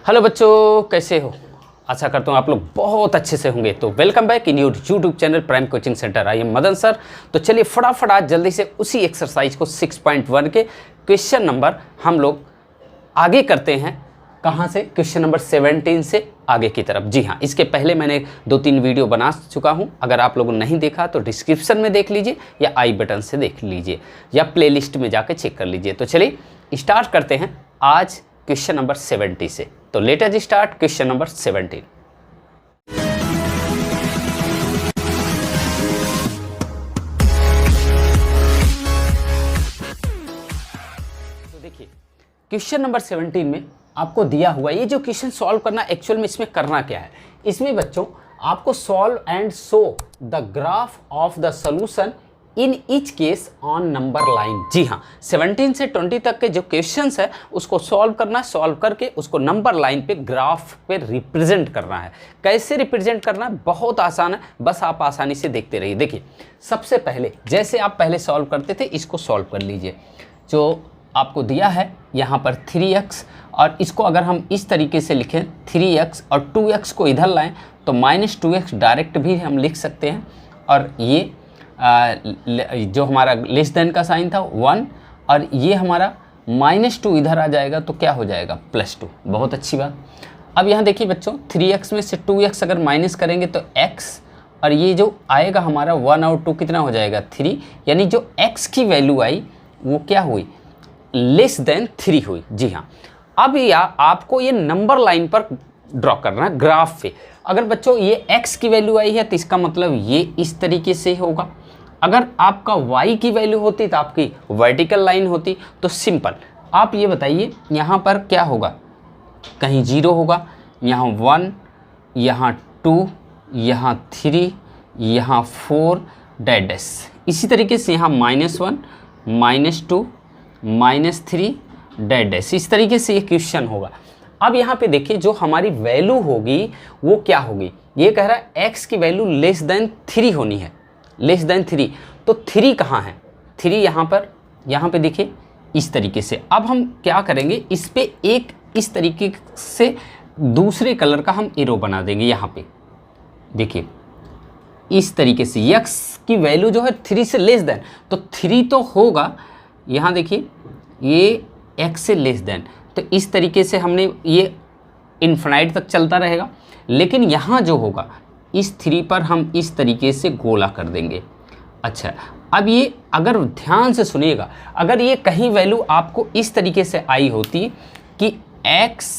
Hello बच्चों, कैसे हो? आशा करता हूँ आप लोग बहुत अच्छे से होंगे। तो welcome back in your YouTube channel prime coaching centre. I am Madan sir. तो चलिए फटाफट आज जल्दी से उसी एक्सरसाइज को 6.1 के क्वेश्चन नंबर हम लोग आगे करते हैं। कहाँ से? क्वेश्चन नंबर 17 से आगे की तरफ। जी हाँ, इसके पहले मैंने 2-3 वीडियो बना चुका हूँ। अगर आप लोगों ने नहीं देखा तो डिस्क्रिप्शन में देख लीजिए या आई बटन से देख लीजिए या प्लेलिस्ट में जाकर चेक कर लीजिए। तो चलिए स्टार्ट करते हैं आज क्वेश्चन नंबर 70 से। तो let us start question number 17। तो देखिए क्वेश्चन नंबर 17 में आपको दिया हुआ ये जो क्वेश्चन सॉल्व करना, एक्चुअल में इसमें करना क्या है? इसमें बच्चों आपको solve and show the graph of the solution in each case on number line. जी हाँ, 17 से 20 तक के जो क्वेश्चंस है उसको सॉल्व करना, सॉल्व करके उसको नंबर लाइन पे ग्राफ पे रिप्रेजेंट करना है। कैसे रिप्रेजेंट करना है? बहुत आसान है, बस आप आसानी से देखते रहिए। देखिए सबसे पहले जैसे आप पहले सॉल्व करते थे इसको सॉल्व कर लीजिए। जो आपको दिया है यहाँ पर 3x, और इसको अगर हम इस तरीके से लिखें 3x और 2x को इधर लाएं तो -2x डायरेक्ट भी हम लिख सकते हैं। और ये जो हमारा लेस देन का साइन था 1, और ये हमारा -2 इधर आ जाएगा तो क्या हो जाएगा? +2। बहुत अच्छी बात। अब यहाँ देखिए बच्चों 3x में से 2x अगर माइनस करेंगे तो x, और ये जो आएगा हमारा 1 और 2 कितना हो जाएगा? 3। यानी जो x की वैल्यू आई वो क्या हुई? लेस देन 3 हुई। जी हाँ, अब आपको ये नंबर लाइन पर ड्रॉ करना है ग्राफ पे। अगर बच्चों ये x की वैल्यू आई है तो इसका मतलब ये इस तरीके से होगा। अगर आपका y की वैल्यू होती तो आपकी वर्टिकल लाइन होती। तो सिंपल आप ये बताइए यहाँ पर क्या होगा? कहीं 0 होगा, यहाँ 1, यहाँ 2, यहाँ 3, यहाँ 4 डैश। इसी तरीके से यहाँ -1, -2, -3 डैश। इस तरीके से ये क्वेश्चन होगा। अब यहाँ पे देखिए जो हमारी वैल्यू होगी वो क्या होगी? ये कह रहा है x की वैल्यू लेस देन 3 होनी है। लेस देन 3, तो 3 कहाँ है? 3 यहाँ पे देखिए इस तरीके से। अब हम क्या करेंगे, इस पे एक इस तरीके से दूसरे कलर का हम एरो बना देंगे। यहाँ पे देखिए इस तरीके से x की वैल्यू जो है 3 से लेस देन, तो 3 तो होगा। यहाँ देखिए ये x से लेस देन, तो इस तरीके से हमने ये इन्फिनाइट तक चलता रहेगा। लेकिन यहाँ जो होगा इस 3 पर हम इस तरीके से गोला कर देंगे। अच्छा, अब ये अगर ध्यान से सुनिएगा, अगर ये कहीं वैल्यू आपको इस तरीके से आई होती कि x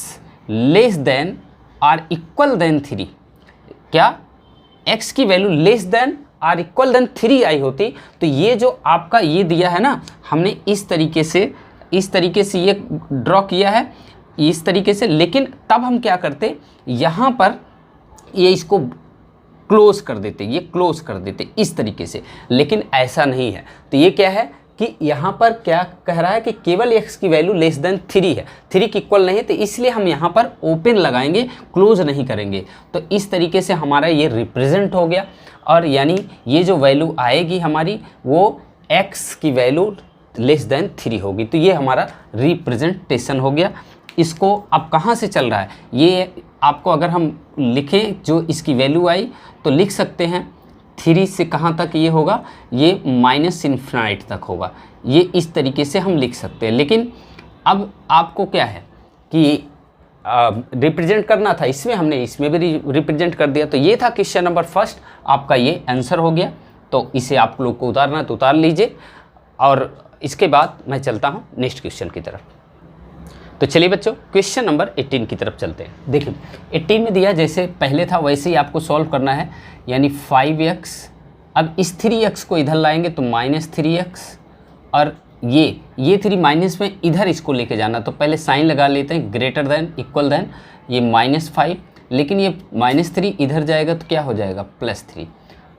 लेस देन और इक्वल देन 3, क्या x की वैल्यू लेस देन और इक्वल देन 3 आई होती, तो ये जो आपका ये दिया है ना, हमने इस तरीके से ये ड्रॉ किया है इस तरीके से। लेकिन तब हम क्या करते, यहाँ पर ये इसको क्लोज कर देते, ये क्लोज कर देते इस तरीके से। लेकिन ऐसा नहीं है। तो ये क्या है कि यहाँ पर क्या कह रहा है कि केवल x की वैल्यू लेस देन 3 है, 3 की इक्वल नहीं है। तो इसलिए हम यहाँ पर ओपन लगाएंगे, क्लोज नहीं करेंगे। तो इस तरीके से हमारा ये रिप्रेजेंट हो गया। और यानी ये जो वैल्यू आएगी हमारी वो x की वैल्यू लेस देन 3 होगी। तो ये हमारा रिप्रेजेंटेशन हो गया। इसको अब कहाँ से चल रहा है ये आपको अगर हम लिखें, जो इसकी वैल्यू आई तो लिख सकते हैं 3 से कहाँ तक ये होगा? ये -∞ तक होगा। ये इस तरीके से हम लिख सकते हैं। लेकिन अब आपको क्या है कि रिप्रेजेंट करना था, इसमें भी रिप्रेजेंट कर दिया। तो ये था क्वेश्चन नंबर फर्स्ट, आपका ये आंसर हो गया। तो इसे आप लोग को उतारना तो उतार लीजिए। और इसके बाद मैं चलता हूँ नेक्स्ट क्वेश्चन की तरफ। तो चलिए बच्चों क्वेश्चन नंबर 18 की तरफ चलते हैं। देखिए 18 में दिया जैसे पहले था वैसे ही आपको सॉल्व करना है। यानी 5x, अब इस 3x को इधर लाएंगे तो -3x, और ये 3 माइनस में इधर इसको लेके जाना। तो पहले साइन लगा लेते हैं, ग्रेटर देन इक्वल देन, ये -5, लेकिन ये -3 इधर जाएगा तो क्या हो जाएगा? +3।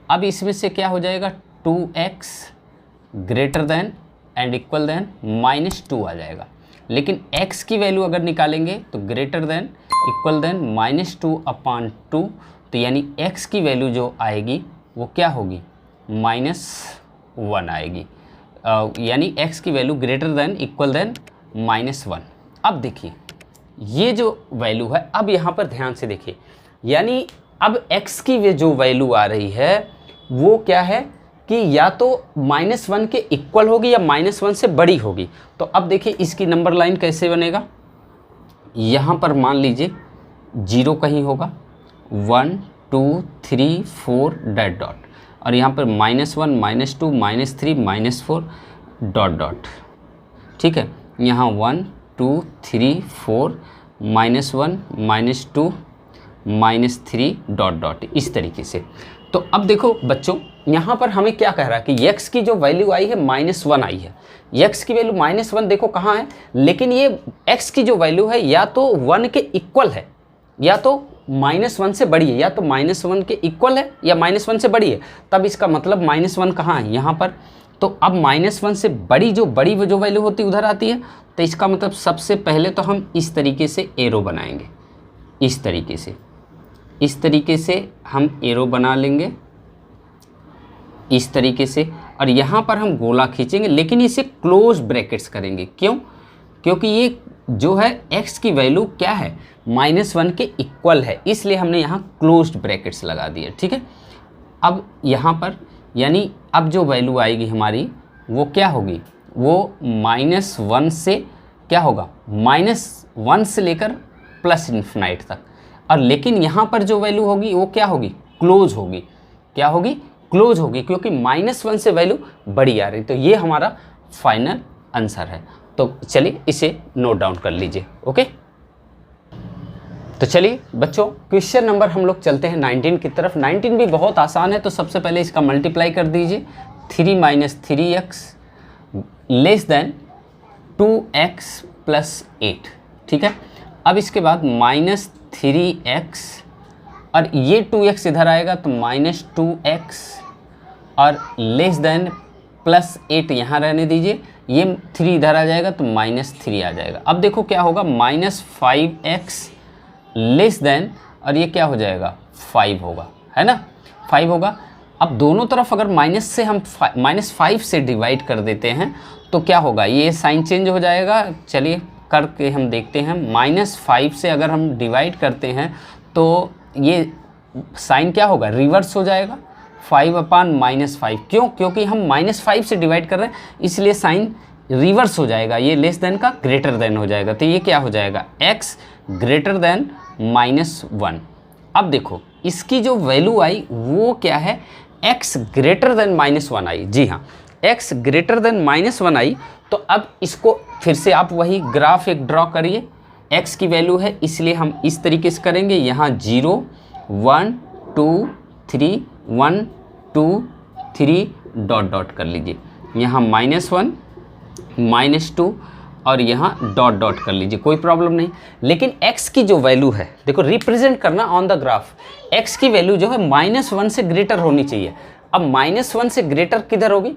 अब इसमें से क्या हो जाएगा? 2x greater than and equal than -2 आ जाएगा। लेकिन x की वैल्यू अगर निकालेंगे तो ग्रेटर देन इक्वल देन -2/2, तो यानी x की वैल्यू जो आएगी वो क्या होगी? -1 आएगी। यानी x की value greater than equal than -1। अब देखिए ये जो वैल्यू है, अब यहाँ पर ध्यान से देखिए, यानी अब x की जो वैल्यू आ रही है वो क्या है कि या तो -1 के इक्वल होगी या -1 से बड़ी होगी। तो अब देखिए इसकी नंबर लाइन कैसे बनेगा, यहाँ पर मान लीजिए 0 कहीं होगा, 1 2 3 4 डॉट डॉट, और यहाँ पर -1 -2 -3 -4 डॉट डॉट, ठीक है। यहाँ 1 2 3 4 -1 -2 -3 डॉट डॉट, इस तरीके से। तो अब देखो बच्चों, यहाँ पर हमें क्या कह रहा है कि x की जो वैल्यू आई है -1 आई है। x की वैल्यू -1 देखो कहाँ है, लेकिन ये x की जो वैल्यू है या तो 1 के इक्वल है या तो -1 से बड़ी है, या तो -1 के इक्वल है या -1 से बड़ी है। तब इसका मतलब -1 कहाँ है, यहाँ पर। तो अब -1 से बड़ी जो वैल्यू होती है उधर आती है। तो इसका मतलब सबसे पहले तो हम इस तरीके से एरो बनाएंगे, इस तरीके से हम एरो बना लेंगे, इस तरीके से। और यहाँ पर हम गोला खींचेंगे, लेकिन इसे क्लोज ब्रैकेट्स करेंगे। क्यों? क्योंकि ये जो है x की वैल्यू क्या है, -1 के इक्वल है, इसलिए हमने यहाँ क्लोज्ड ब्रैकेट्स लगा दिए, ठीक है। अब यहाँ पर यानी अब जो वैल्यू आएगी हमारी वो क्या होगी, वो -1 से क्या होगा, -1 से लेकर +∞ तक। और लेकिन यहाँ पर जो वैल्यू होगी वो क्या होगी, क्लोज होगी। क्या होगी, क्लोज होगी, क्योंकि -1 से वैल्यू बड़ी आ रही। तो ये हमारा फाइनल आंसर है। तो चलिए इसे नोट डाउन कर लीजिए, ओके। तो चलिए बच्चों, क्वेश्चन नंबर हम लोग चलते हैं 19 की तरफ। 19 भी बहुत आसान है। तो सबसे पहले इसका मल्टीप्लाई कर दीजिए, 3 - 3x < 2x + 8, ठीक है। अब इसके बाद -3x, और ये 2x इधर आएगा तो -2x, और +8 यहाँ रहने दीजिए, ये 3 इधर आ जाएगा तो -3 आ जाएगा। अब देखो क्या होगा, -5x और ये क्या हो जाएगा, 5 होगा, है ना, 5 होगा। अब दोनों तरफ अगर माइनस से हम -5 से डिवाइड कर देते हैं तो क्या होगा, ये साइन चेंज हो जाएगा। चलिए करके हम देखते हैं। -5 से अगर हम डिवाइड करते हैं तो ये साइन क्या होगा, रिवर्स हो जाएगा, 5/-5। क्यों? क्योंकि हम -5 से डिवाइड कर रहे हैं, इसलिए साइन रिवर्स हो जाएगा, ये लेस देन का ग्रेटर देन हो जाएगा। तो ये क्या हो जाएगा, x > -1। अब देखो इसकी जो वैल्यू आई वो क्या है, x > -1 आई। जी हाँ, x > -1 आई। तो अब इसको फिर से आप वही ग्राफ एक ड्रॉ करिए। x की वैल्यू है इसलिए हम इस तरीके से करेंगे, यहाँ 0 1 2 3 1 2 3 डॉट डॉट कर लीजिए, यहाँ -1 -2 और यहाँ डॉट डॉट कर लीजिए, कोई प्रॉब्लम नहीं। लेकिन x की जो वैल्यू है, देखो रिप्रेजेंट करना ऑन द ग्राफ, x की वैल्यू जो है -1 से ग्रेटर होनी चाहिए। अब -1 से ग्रेटर किधर होगी,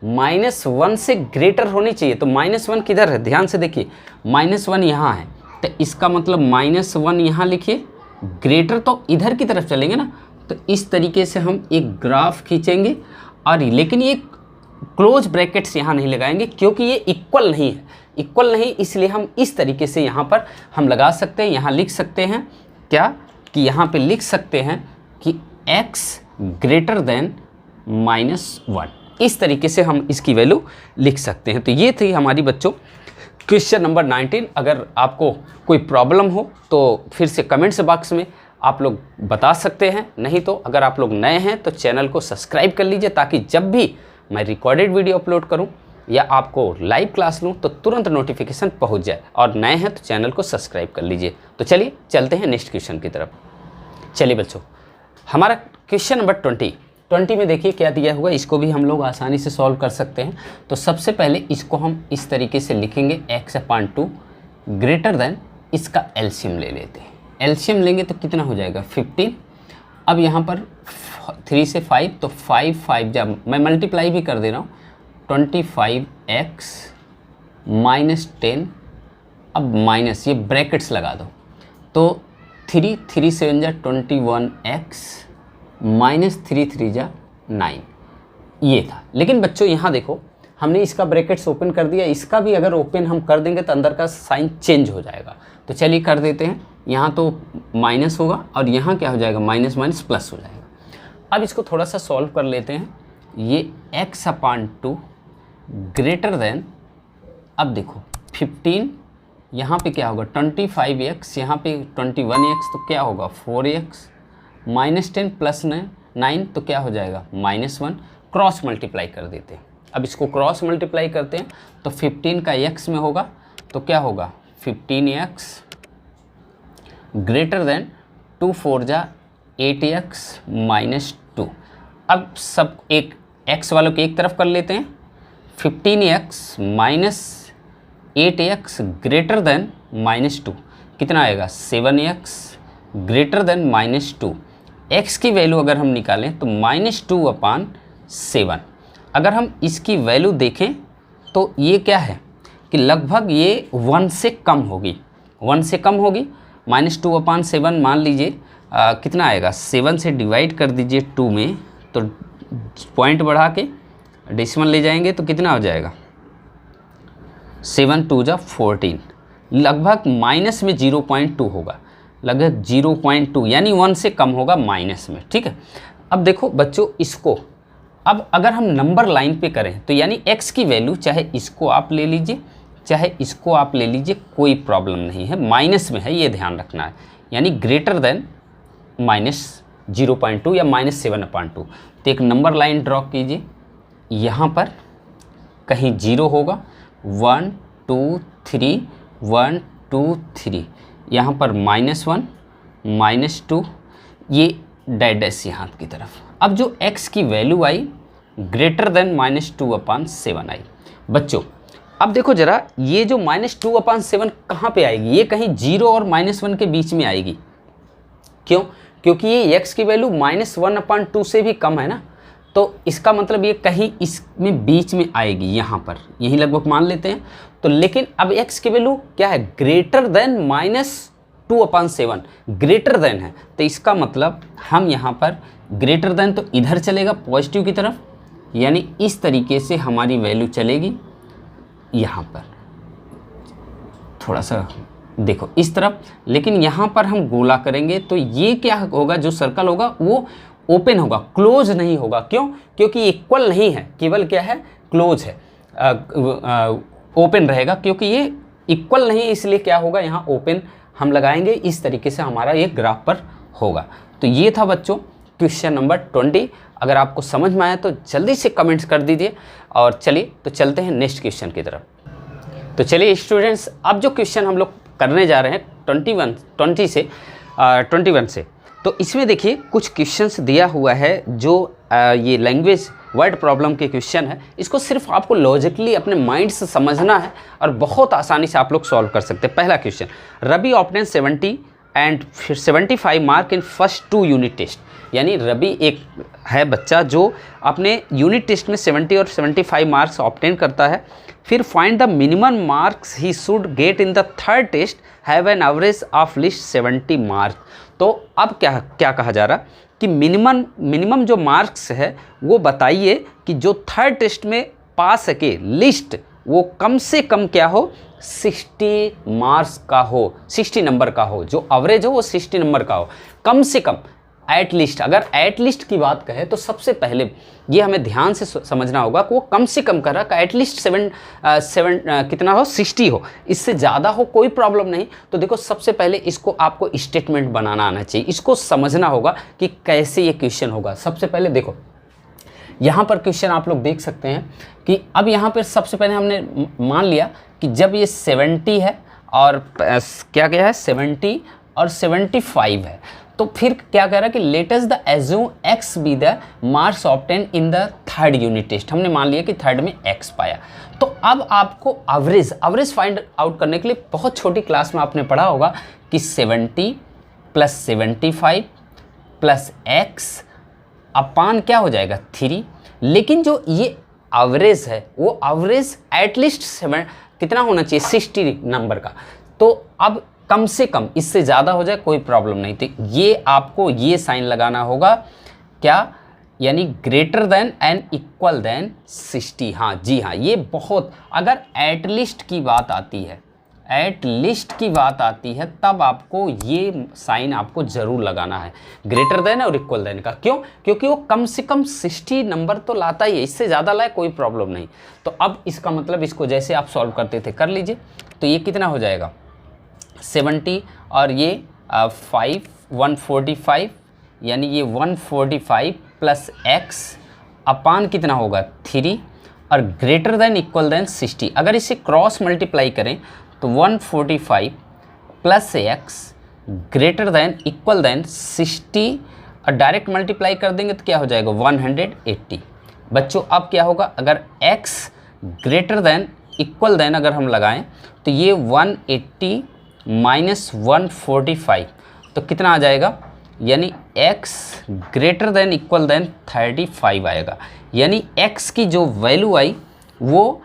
-1 से ग्रेटर होनी चाहिए। तो -1 किधर है, ध्यान से देखिए, -1 यहाँ है, तो इसका मतलब -1 यहाँ लिखिए, ग्रेटर तो इधर की तरफ चलेंगे ना। तो इस तरीके से हम एक ग्राफ खींचेंगे, और लेकिन ये क्लोज ब्रैकेट्स यहाँ नहीं लगाएंगे क्योंकि ये इक्वल नहीं है, इक्वल नहीं, इसलिए हम इस तरीके से यहाँ पर हम लगा सकते हैं। यहाँ लिख सकते हैं क्या, कि यहाँ पे लिख सकते हैं कि x > -1, इस तरीके से हम इसकी वैल्यू लिख सकते हैं। तो ये थी हमारी बच्चों क्वेश्चन नंबर 19। अगर आपको कोई प्रॉब्लम हो तो फिर से कमेंट्स बॉक्स में आप लोग बता सकते हैं, नहीं तो अगर आप लोग नए हैं तो चैनल को सब्सक्राइब कर लीजिए, ताकि जब भी मैं रिकॉर्डेड वीडियो अपलोड करूं या आपको लाइव क्लास लूं तो तुरंत नोटिफिकेशन पहुंच जाए। और नए हैं तो चैनल को सब्सक्राइब कर लीजिए। तो चलिए चलते हैं नेक्स्ट क्वेश्चन की तरफ। चलिए बच्चों, हमारा क्वेश्चन नंबर 20 में देखिए क्या दिया हुआ है, इसको भी हम लोग आसानी से सॉल्व कर सकते हैं। तो सबसे पहले इसको हम इस तरीके से लिखेंगे, x/2 > इसका एलसीएम ले लेते हैं। एलसीएम लेंगे तो कितना हो जाएगा, 15। अब यहाँ पर 3 से 5, तो 5 जब मैं मल्टीप्लाई भी कर दे रहा हूँ, 25x - 10। अब माइनस, ये ब्रैकेट्स लगा दो, तो 3 7 = 21x -3 3 = 9, ये था। लेकिन बच्चों यहाँ देखो, हमने इसका ब्रैकेट्स ओपन कर दिया, इसका भी अगर ओपन हम कर देंगे तो अंदर का साइन चेंज हो जाएगा। तो चलिए कर देते हैं, यहाँ तो माइनस होगा और यहाँ क्या हो जाएगा, माइनस माइनस प्लस हो जाएगा। अब इसको थोड़ा सा सॉल्व कर लेते हैं। ये x/2 ग्रेटर देन, अब देखो 15, यहाँ पे क्या होगा 25x, यहाँ पे 21x, तो क्या होगा 4x, -10 + 9 तो क्या हो जाएगा -1। क्रॉस मल्टीप्लाई कर देते हैं। अब इसको क्रॉस मल्टीप्लाई करते हैं तो 15 का x में होगा तो क्या होगा 15x ग्रेटर देन 2 4 जा 8x -2। अब सब एक x वालों के एक तरफ कर लेते हैं। 15x - 8x ग्रेटर देन -2 कितना आएगा 7x ग्रेटर देन -2। x की वैल्यू अगर हम निकालें तो -2/7। अगर हम इसकी वैल्यू देखें तो ये क्या है कि लगभग ये 1 से कम होगी, 1 से कम होगी। -2/7 मान लीजिए कितना आएगा, 7 से डिवाइड कर दीजिए 2 में, तो पॉइंट बढ़ा के डेसिमल ले जाएंगे तो कितना हो जाएगा 7 2 जा 14, लगभग माइनस में 0.2 होगा, लगभग 0.2 यानी 1 से कम होगा माइनस में। ठीक है, अब देखो बच्चों इसको अब अगर हम नंबर लाइन पे करें तो यानी x की वैल्यू चाहे इसको आप ले लीजिए चाहे इसको आप ले लीजिए, कोई प्रॉब्लम नहीं है, माइनस में है, ये ध्यान रखना है, यानी ग्रेटर देन -0.2 या -7/2। तो एक नंबर लाइन ड्रॉ कीजिए, यहाँ पर कहीं 0 होगा, 1 2 3 1 2 3, यहाँ पर -1 -2, ये डैश यहाँ की तरफ। अब जो x की वैल्यू आई ग्रेटर देन -2/7 आई। बच्चों अब देखो ज़रा, ये जो -2/7 कहाँ पे आएगी, ये कहीं 0 और -1 के बीच में आएगी। क्यों? क्योंकि ये x की वैल्यू -1/2 से भी कम है ना, तो इसका मतलब ये कहीं इसमें बीच में आएगी, यहाँ पर यही लगभग मान लेते हैं। तो लेकिन अब x की वैल्यू क्या है, ग्रेटर देन -2/7, ग्रेटर देन है, तो इसका मतलब हम यहाँ पर ग्रेटर देन तो इधर चलेगा पॉजिटिव की तरफ, यानी इस तरीके से हमारी वैल्यू चलेगी यहाँ पर, थोड़ा सा देखो इस तरफ, लेकिन यहाँ पर हम गोला करेंगे तो ये क्या होगा, जो सर्कल होगा वो ओपन होगा, क्लोज नहीं होगा। क्यों? क्योंकि इक्वल नहीं है, केवल क्या है क्लोज है, ओपन रहेगा, क्योंकि ये इक्वल नहीं, इसलिए क्या होगा यहाँ ओपन हम लगाएंगे, इस तरीके से हमारा ये ग्राफ पर होगा। तो ये था बच्चों क्वेश्चन नंबर 20। अगर आपको समझ में आया तो जल्दी से कमेंट्स कर दीजिए, और चलिए तो चलते हैं नेक्स्ट क्वेश्चन की तरफ। तो चलिए स्टूडेंट्स, अब जो क्वेश्चन हम लोग करने जा रहे हैं 21 से, तो इसमें देखिए कुछ क्वेश्चंस दिया हुआ है जो ये लैंग्वेज वर्ड प्रॉब्लम के क्वेश्चन है। इसको सिर्फ आपको लॉजिकली अपने माइंड से समझना है और बहुत आसानी से आप लोग सॉल्व कर सकते हैं। पहला question, Ravi obtain 70 and 75 mark in first 2 unit test. यानी रवि एक है बच्चा जो अपने यूनिट टेस्ट में 70 और 75 मार्क्स ऑब्टेन करता है। फिर find the minimum marks he should get in the third test have an average of least 70 marks. तो अब क्या कहा जा रहा कि मिनिमम जो मार्क्स है वो बताइए कि जो थर्ड टेस्ट में पा सके लिस्ट, वो कम से कम क्या हो 60 मार्क्स का हो, 60 नंबर का हो, जो एवरेज हो वो 60 नंबर का हो, कम से कम एट लिस्ट। अगर एट लिस्ट की बात कहें तो सबसे पहले ये हमें ध्यान से समझना होगा कि वो कम से कम कर रहा है, एटलीस्ट 7 कितना हो 60 हो, इससे ज़्यादा हो कोई प्रॉब्लम नहीं। तो देखो सबसे पहले इसको आपको स्टेटमेंट बनाना आना चाहिए, इसको समझना होगा कि कैसे ये क्वेश्चन होगा। सबसे पहले देखो यहाँ पर क्वेश्चन आप लोग देख सकते हैं कि अब यहाँ पर सबसे पहले हमने मान लिया कि जब ये 70 है और क्या है 70 और 75 है, तो फिर क्या कह रहा है कि let us the assume x be the marks obtain in the third unit test. हमने मान लिया कि थर्ड में x पाया। तो अब आपको एवरेज फाइंड आउट करने के लिए बहुत छोटी क्लास में आपने पढ़ा होगा कि 70 + 75 + x अपान क्या हो जाएगा 3। लेकिन जो ये एवरेज है वो एवरेज एटलीस्ट कितना होना चाहिए 60 नंबर का। तो अब कम से कम, इससे ज़्यादा हो जाए कोई प्रॉब्लम नहीं थी। ये आपको ये साइन लगाना होगा क्या यानी greater than and equal than 60। हाँ जी हाँ, ये बहुत, अगर एट लिस्ट की बात आती है, एट लिस्ट की बात आती है, तब आपको ये साइन आपको ज़रूर लगाना है, ग्रेटर देन और इक्वल देन का। क्यों? क्योंकि वो कम से कम 60 नंबर तो लाता ही है, इससे ज़्यादा लाए कोई प्रॉब्लम नहीं। तो अब इसका मतलब इसको जैसे आप सॉल्व करते थे कर लीजिए। तो ये कितना हो जाएगा 70 और ये 145, यानी ये 145 प्लस एक्स अपान कितना होगा 3 और ग्रेटर देन इक्वल देन 60। अगर इसे क्रॉस मल्टीप्लाई करें तो 145 plus x greater than equal than 60 और डायरेक्ट मल्टीप्लाई कर देंगे तो क्या हो जाएगा 180। बच्चों अब क्या होगा, अगर x greater than equal than अगर हम लगाएं तो ये 180 माइनस 145 तो कितना आ जाएगा, यानी x greater than equal than 35 आएगा। यानी x की जो वैल्यू आई वो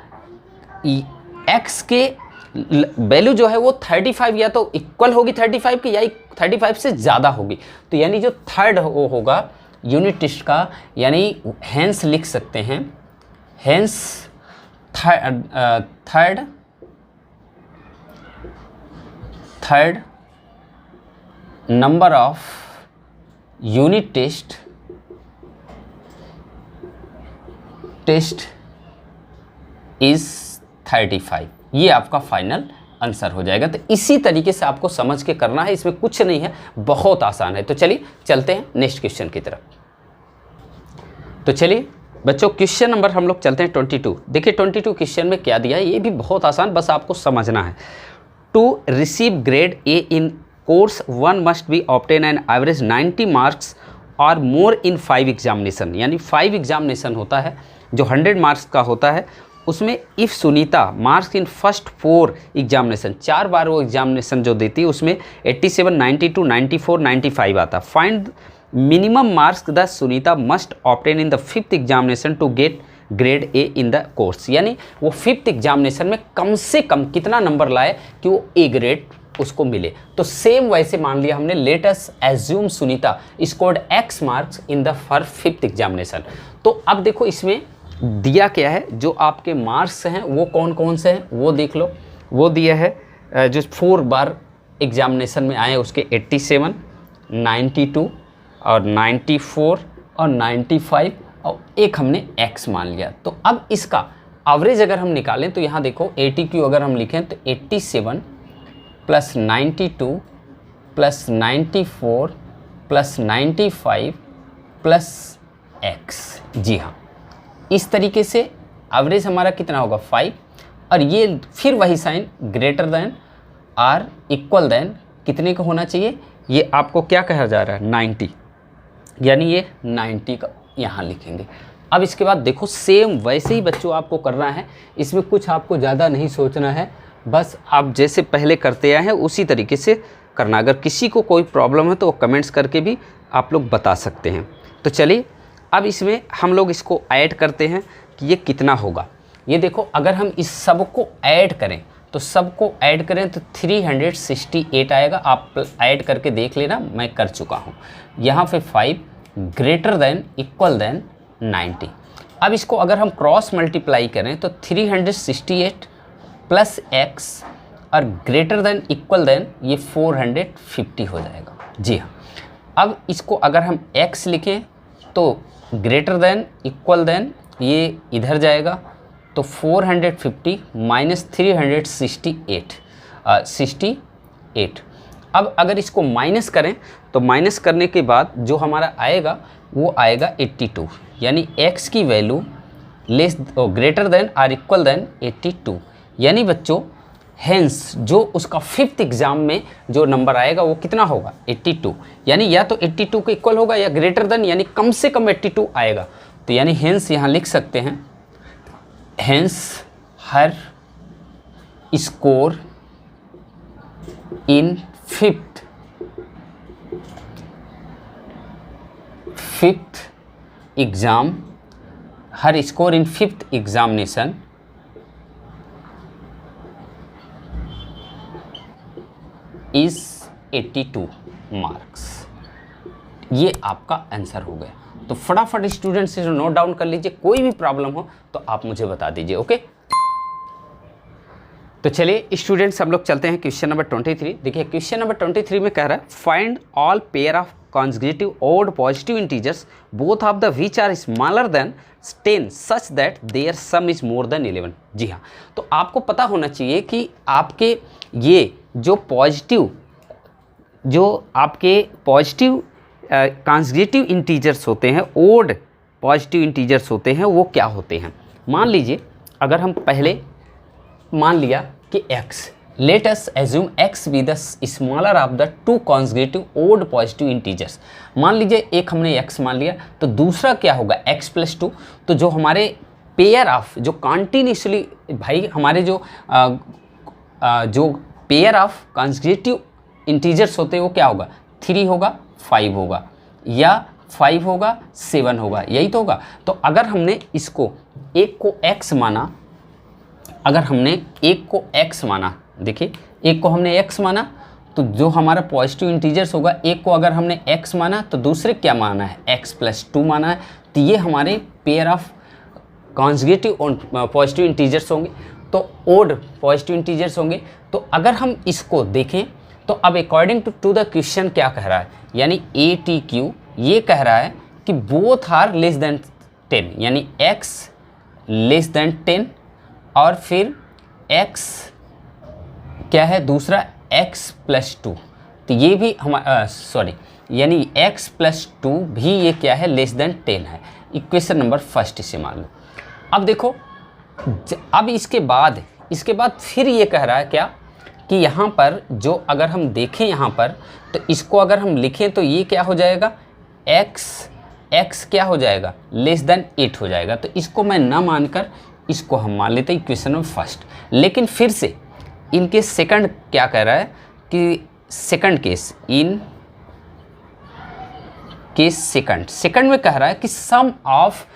x के वैल्यू जो है वो 35 या तो इक्वल होगी 35 की या 35 से ज़्यादा होगी। तो यानी जो थर्ड वो होगा यूनिट टेस्ट का, यानी हेंस लिख सकते हैं, hence third number of unit test is 35। ये आपका फाइनल आंसर हो जाएगा। तो इसी तरीके से आपको समझ के करना है, इसमें कुछ नहीं है, बहुत आसान है। तो चलिए चलते हैं नेक्स्ट क्वेश्चन की तरफ। तो चलिए बच्चों क्वेश्चन नंबर हम लोग चलते हैं 22। देखिए 22 क्वेश्चन में क्या दिया है, ये भी बहुत आसान, बस आपको समझना है। To receive grade A in course one must be obtain an average 90 marks और मोर इन 5 एग्जामिनेशन। यानी 5 एग्जामिनेशन होता है जो 100 मार्क्स का होता है, उसमें if Sunita marks in first 4 examination, 4 बार वो एग्जामिनेशन जो देती है उसमें 87, 92, 94, 95 आता। Find minimum marks the Sunita must obtain in the 5th examination to get grade A in the course. यानी वो 5th एग्जामिनेशन में कम से कम कितना नंबर लाए कि वो ए ग्रेड उसको मिले। तो सेम वैसे मान लिया हमने, let us assume Sunita scored x marks in the for 5th examination. तो अब देखो इसमें दिया क्या है, जो आपके मार्क्स हैं वो कौन कौन से हैं वो देख लो। वो दिया है जो 4 बार एग्जामिनेशन में आए उसके 87, 92 और 94 और 95 और एक हमने x मान लिया। तो अब इसका एवरेज अगर हम निकालें तो यहाँ देखो 80Q अगर हम लिखें तो 87 plus 92 plus 94 plus 95 plus x। जी हाँ, इस तरीके से एवरेज हमारा कितना होगा 5। और ये फिर वही sign greater than or equal than कितने का होना चाहिए, ये आपको क्या कहा जा रहा है 90, यानी ये 90 का यहाँ लिखेंगे। अब इसके बाद देखो सेम वैसे ही बच्चों आपको करना है, इसमें कुछ आपको ज़्यादा नहीं सोचना है, बस आप जैसे पहले करते आए हैं उसी तरीके से करना। अगर किसी को कोई प्रॉब्लम है तो वो कमेंट्स करके भी आप लोग बता सकते हैं। तो चलिए अब इसमें हम लोग इसको ऐड करते हैं कि ये कितना होगा। ये देखो अगर हम इस सब को ऐड करें तो सबको ऐड करें तो 368 आएगा। आप ऐड करके देख लेना, मैं कर चुका हूँ। यहाँ पे 5 ग्रेटर देन इक्वल देन 90। अब इसको अगर हम क्रॉस मल्टीप्लाई करें तो 368 प्लस x और ग्रेटर देन इक्वल देन ये 450 हो जाएगा। जी हाँ, अब इसको अगर हम x लिखें तो ग्रेटर देन इक्वल देन ये इधर जाएगा तो 450 माइनस 368। अब अगर इसको माइनस करें तो माइनस करने के बाद जो हमारा आएगा वो आएगा 82, यानी x की वैल्यू लेस ग्रेटर देन और इक्वल देन 82। यानी बच्चों हेंस जो उसका 5th एग्ज़ाम में जो नंबर आएगा वो कितना होगा 82, यानी या तो 82 के इक्वल होगा या ग्रेटर देन, यानी कम से कम 82 आएगा। तो यानी हेंस यहाँ लिख सकते हैं, hence her score in 5th exam, her score in 5th examination is 82 marks. ये आपका आंसर हो गया। तो फटाफट स्टूडेंट से नोट डाउन कर लीजिए, कोई भी प्रॉब्लम हो तो आप मुझे बता दीजिए। ओके, तो चलिए स्टूडेंट्स हम लोग चलते हैं क्वेश्चन नंबर 23। देखिए क्वेश्चन नंबर 23 में कह रहा है find all pair of consecutive odd positive integers both of the which are smaller than 10 such that their sum is more than 11। जी हाँ, तो आपको पता होना चाहिए कि आपके ये जो पॉजिटिव consecutive इंटीजर्स होते हैं, ओड पॉजिटिव इंटीजर्स होते हैं, वो क्या होते हैं। मान लीजिए अगर हम पहले मान लिया कि x, let us assume x be the smaller of the two consecutive odd positive integers। मान लीजिए एक हमने x मान लिया, तो दूसरा क्या होगा x प्लस 2। तो जो हमारे पेयर ऑफ जो कॉन्टिन्यूसली भाई हमारे जो पेयर ऑफ consecutive इंटीजर्स होते हैं वो क्या होगा, 3 होगा 5 होगा, या 5 होगा 7 होगा, यही तो होगा। तो अगर हमने इसको एक को x माना, अगर हमने एक को x माना, देखिए एक को हमने x माना तो जो हमारा पॉजिटिव इंटीजर्स होगा, एक को अगर हमने x माना तो दूसरे क्या माना है, x प्लस 2 माना है। तो ये हमारे pair of conjugative positive integers होंगे, तो ओड पॉजिटिव इंटीजर्स होंगे। तो अगर हम इसको देखें तो अब अकॉर्डिंग टू द क्वेश्चन क्या कह रहा है, यानी ATQ ये कह रहा है कि बोथ आर लेस देन 10, यानी x लेस देन 10 और फिर x क्या है दूसरा x प्लस 2। तो ये भी हमारा यानी x प्लस 2 भी ये क्या है, लेस देन 10 है। इक्वेशन नंबर फर्स्ट इसे मान लो। अब देखो अब इसके बाद फिर ये कह रहा है क्या कि यहाँ पर जो अगर हम देखें यहाँ पर, तो इसको अगर हम लिखें तो ये क्या हो जाएगा, x क्या हो जाएगा, लेस देन 8 हो जाएगा। तो इसको मैं ना मानकर इसको हम मान लेते हैं इक्वेशन नंबर फर्स्ट। लेकिन फिर से इनके सेकंड क्या कह रहा है कि second case, in case second में कह रहा है कि सम ऑफ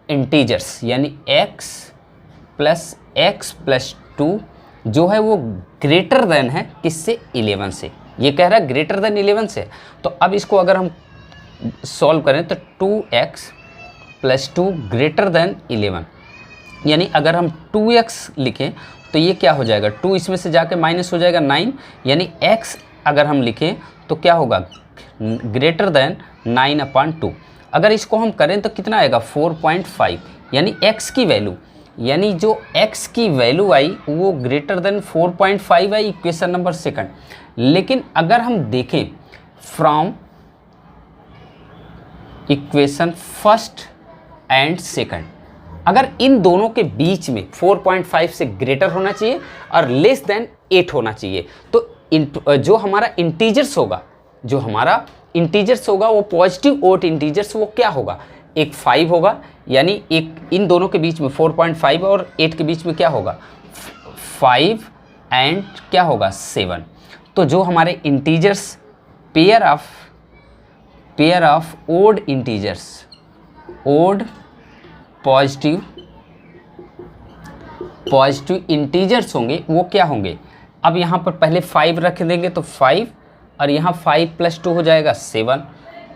इंटीजर्स यानी x प्लस 2 जो है वो ग्रेटर देन है किससे, 11 से। ये कह रहा है ग्रेटर देन 11 से। तो अब इसको अगर हम सॉल्व करें तो 2x प्लस 2 ग्रेटर देन 11, यानी अगर हम 2x लिखें तो ये क्या हो जाएगा, 2 इसमें से जाके माइनस हो जाएगा 9, यानी x अगर हम लिखें तो क्या होगा, ग्रेटर देन 9/2। अगर इसको हम करें तो कितना आएगा, 4.5, यानी x की वैल्यू, यानी जो x की वैल्यू आई वो ग्रेटर देन 4.5 आई इक्वेशन नंबर सेकंड। लेकिन अगर हम देखें from equation first and second, अगर इन दोनों के बीच में 4.5 से ग्रेटर होना चाहिए और लेस देन 8 होना चाहिए, तो जो हमारा इंटीजर्स होगा वो पॉजिटिव ओड इंटीजर्स वो क्या होगा, एक 5 होगा, यानी एक इन दोनों के बीच में 4.5 और 8 के बीच में क्या होगा, 5 एंड क्या होगा 7। तो जो हमारे integers pair of odd integers, odd positive integers होंगे वो क्या होंगे। अब यहाँ पर पहले 5 रख देंगे तो 5 और यहाँ 5 प्लस 2 हो जाएगा 7।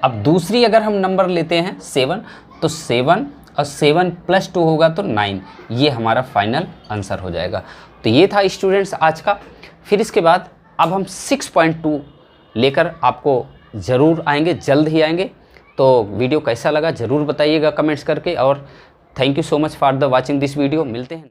अब दूसरी अगर हम नंबर लेते हैं 7, तो 7 और 7 प्लस 2 होगा तो 9, ये हमारा फाइनल आंसर हो जाएगा। तो ये था स्टूडेंट्स आज का। फिर इसके बाद अब हम 6.2 लेकर आपको ज़रूर आएंगे, जल्द ही आएंगे। तो वीडियो कैसा लगा ज़रूर बताइएगा कमेंट्स करके, और thank you so much for the watching this video. मिलते हैं।